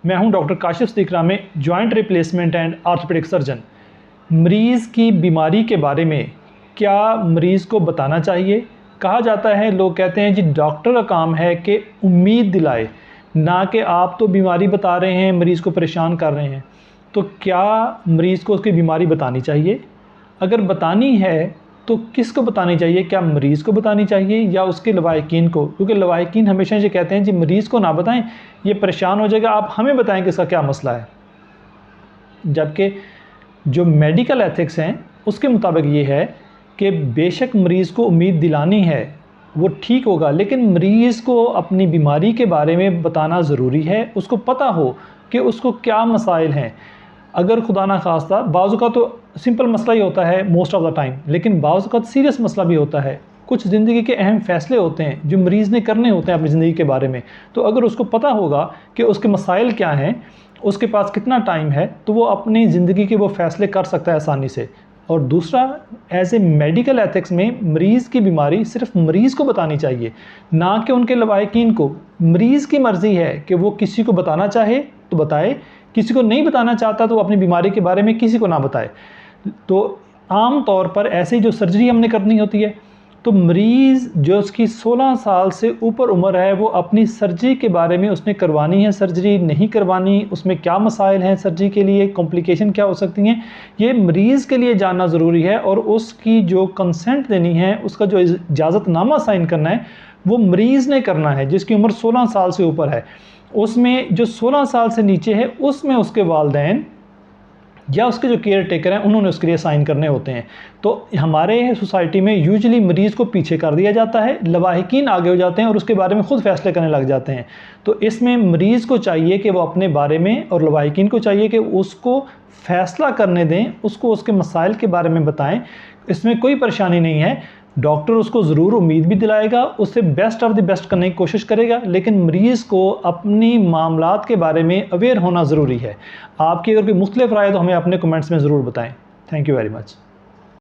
मैं हूं डॉक्टर काशिफ सिद्दीक रामे, joint replacement and orthopaedic surgeon. मरीज़ की बीमारी के बारे में क्या मरीज़ को बताना चाहिए? कहा जाता है, लोग कहते हैं जी डॉक्टर का काम है कि उम्मीद दिलाए, ना कि आप तो बीमारी बता रहे हैं, मरीज़ को परेशान कर रहे हैं। तो क्या मरीज़ को उसकी बीमारी बतानी चाहिए? अगर बतानी है तो किसको बतानी चाहिए? क्या मरीज़ को बतानी चाहिए या उसके लवाहिकीन को? क्योंकि लवाहिकीन हमेशा ये कहते हैं जी मरीज़ को ना बताएं, ये परेशान हो जाएगा, आप हमें बताएं कि इसका क्या मसला है। जबकि जो मेडिकल एथिक्स हैं उसके मुताबिक ये है कि बेशक मरीज़ को उम्मीद दिलानी है, वो ठीक होगा, लेकिन मरीज़ को अपनी बीमारी के बारे में बताना ज़रूरी है, उसको पता हो कि उसको क्या मसाइल हैं। अगर खुदा ना खास्ता बाज़ औक़ात तो सिंपल मसला ही होता है मोस्ट ऑफ़ द टाइम, लेकिन बाज़ औक़ात सीरियस मसला भी होता है। कुछ ज़िंदगी के अहम फ़ैसले होते हैं जो मरीज़ ने करने होते हैं अपनी ज़िंदगी के बारे में। तो अगर उसको पता होगा कि उसके मसाइल क्या हैं, उसके पास कितना टाइम है, तो वो अपनी ज़िंदगी के वो फ़ैसले कर सकता है आसानी से। और दूसरा, एज़ ए मेडिकल एथिक्स में मरीज़ की बीमारी सिर्फ मरीज़ को बतानी चाहिए, ना कि उनके लवाहिकीन को। मरीज़ की मर्ज़ी है कि वो किसी को बताना चाहे तो बताए, किसी को नहीं बताना चाहता तो वो अपनी बीमारी के बारे में किसी को ना बताए। तो आम तौर पर ऐसे जो सर्जरी हमने करनी होती है, तो मरीज़ जो उसकी 16 साल से ऊपर उम्र है, वो अपनी सर्जरी के बारे में उसने करवानी है, सर्जरी नहीं करवानी, उसमें क्या मसाइल हैं सर्जरी के लिए, कॉम्प्लिकेशन क्या हो सकती हैं, ये मरीज़ के लिए जानना ज़रूरी है। और उसकी जो कंसेंट देनी है, उसका जो इजाज़तनामा साइन करना है, वो मरीज़ ने करना है जिसकी उम्र 16 साल से ऊपर है। उसमें जो 16 साल से नीचे है, उसमें उसके वालिदैन या उसके जो केयर टेकर हैं उन्होंने उसके लिए साइन करने होते हैं। तो हमारे सोसाइटी में यूजुअली मरीज़ को पीछे कर दिया जाता है, लवाहिकीन आगे हो जाते हैं और उसके बारे में ख़ुद फ़ैसले करने लग जाते हैं। तो इसमें मरीज़ को चाहिए कि वो अपने बारे में, और लवाहिकीन को चाहिए कि उसको फ़ैसला करने दें, उसको उसके मसाइल के बारे में बताएं। इसमें कोई परेशानी नहीं है, डॉक्टर उसको ज़रूर उम्मीद भी दिलाएगा, उससे बेस्ट ऑफ़ द बेस्ट करने की कोशिश करेगा, लेकिन मरीज़ को अपनी मामलात के बारे में अवेयर होना ज़रूरी है। आपकी अगर कोई मुख्तलिफ राय है तो हमें अपने कमेंट्स में ज़रूर बताएं। Thank you very much.